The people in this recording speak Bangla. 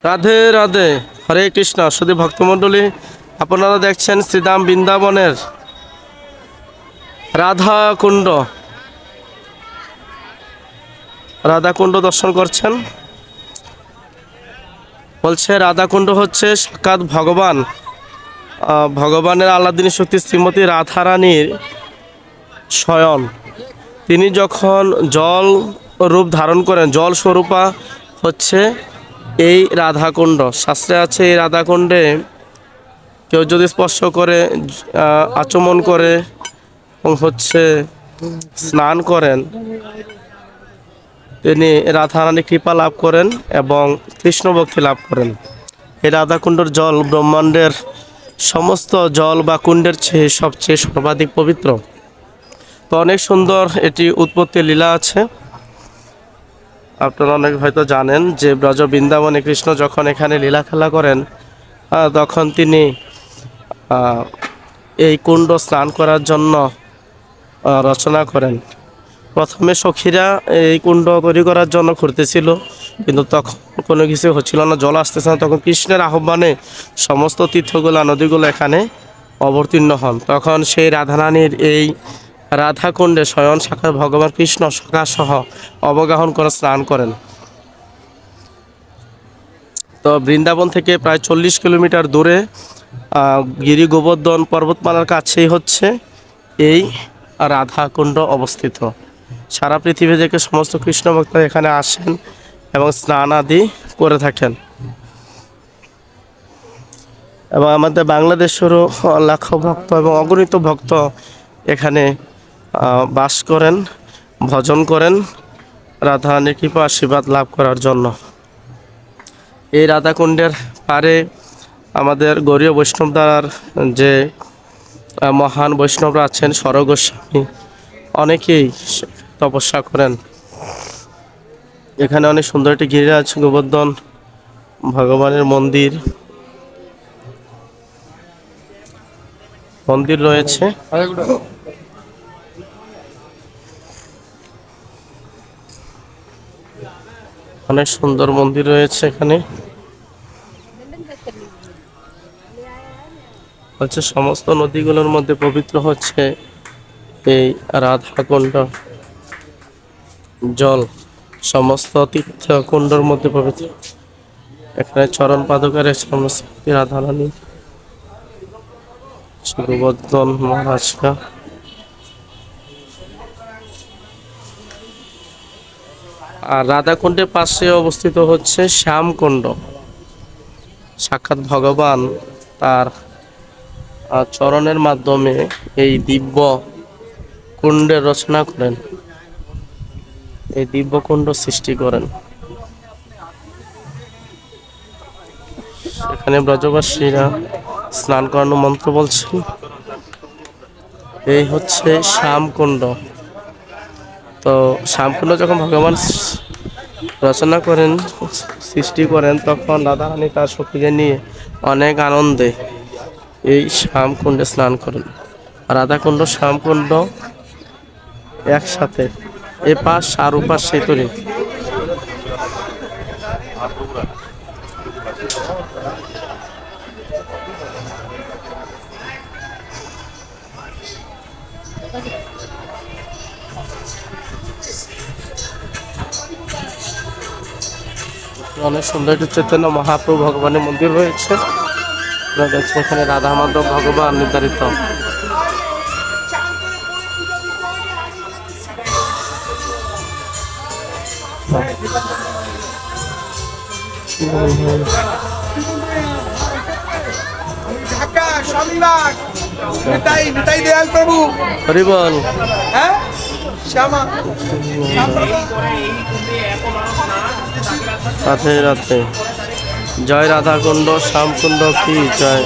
রাধে রাধে, হরে কৃষ্ণ। শুধু ভক্তমণ্ডলী, আপনারা দেখছেন শ্রীধাম বৃন্দাবনের রাধা কুণ্ড। রাধা কুণ্ড দর্শন করছেন। বলছে রাধা কুণ্ড হচ্ছে সাক্ষাৎ ভগবানের আল্লাদিনী শক্তি শ্রীমতী রাধারানীর শয়ন। তিনি যখন জল রূপ ধারণ করেন, জল স্বরূপা হচ্ছে এই রাধাকুণ্ড। শাস্ত্রে আছে এই রাধাকুণ্ডে কেউ যদি স্পর্শ করে, আচমন করে এবং স্নান করেন, তিনি রাধারানী কৃপা লাভ করেন এবং কৃষ্ণ ভক্তি লাভ করেন। এই রাধাকুণ্ডের জল ব্রহ্মাণ্ডের সমস্ত জল বা কুণ্ডের চেয়ে সবচেয়ে সর্বাধিক পবিত্র। তো অনেক সুন্দর এটি উৎপত্তি লীলা আছে। আপনারা অনেক হয়তো জানেন যে ব্রজ বৃন্দাবনে কৃষ্ণ যখন এখানে লীলা খেলা করেন, তখন তিনি এই কুণ্ড স্নান করার জন্য রচনা করেন। প্রথমে সখীরা এই কুণ্ড তৈরি করার জন্য ঘুরতেছিল, কিন্তু তখন কোনো কিছু হচ্ছিল না, জল আসতেছে না। তখন কৃষ্ণের আহ্বানে সমস্ত তীর্থগুলো, নদীগুলো এখানে অবতীর্ণ হন। তখন সেই রাধারানীর এই রাধাকুণ্ডে স্বয়ং সাক্ষাৎ ভগবান কৃষ্ণ সহ অবগাহন করে স্নান করেন। তো বৃন্দাবন থেকে প্রায় 40 কিলোমিটার দূরে গিরি গোবর্ধন পর্বতমালার কাছেই হচ্ছে এই রাধাকুণ্ড অবস্থিত। সারা পৃথিবী থেকে সমস্ত কৃষ্ণ ভক্ত এখানে আসেন এবং স্নান আদি করে থাকেন। এবং আমাদের বাংলাদেশেরও লাখো ভক্ত এবং অগণিত ভক্ত এখানে বাস করেন, ভজন করেন রাধারানীর কৃপা আশীর্বাদ লাভ করার জন্য। এই রাধাকুণ্ডের পারে আমাদের গৌড়ীয় বৈষ্ণব দ্বারার যে মহান বৈষ্ণবরা আছেন, স্বরূপ গোস্বামী, অনেকেই তপস্যা করেন। এখানে অনেক সুন্দর একটি গিরিরাজ গোবর্ধন ভগবানের মন্দির রয়েছে। অনেক সুন্দর মন্দির রয়েছে এখানে। সমস্ত নদীগুলোর মধ্যে পবিত্র হচ্ছে এই রাধাকুণ্ড জল। সমস্ত তীর্থ কুণ্ডর মধ্যে পবিত্র। এখানে চরণ পাদুকার সমস্ত রাধারানী গোবর্ধন মহারাজকা। আর রাধাকুণ্ডের পাশে অবস্থিত হচ্ছে শ্যামকুণ্ড। সাক্ষাৎ ভগবান তার চরণের মাধ্যমে এই দিব্য কুণ্ডের রচনা করেন, এই দিব্য কুণ্ড সৃষ্টি করেন। সেখানে ব্রজবাসীরা স্নান করানোর মন্ত্র বলছেন। এই হচ্ছে শ্যামকুণ্ড। তো শ্যামকুণ্ড যখন ভগবান রচনা করেন, সৃষ্টি করেন, তখন রাধারানী তার সখীকে নিয়ে অনেক আনন্দে এই শ্যামকুণ্ডে স্নান করেন। রাধাকুণ্ড শ্যামকুণ্ড একসাথে, এ পাশ আর ওপাশ সেতুরে। অনেক সুন্দর একটি চৈতন্য মহাপ্রভু ভগবানের মন্দির রয়েছে। এখানে রাধা মাধব ভগবান নির্ধারিত। হরি বল। রাধে রাধে। জয় রাধাকুণ্ড শ্যামকুণ্ড কি জয়।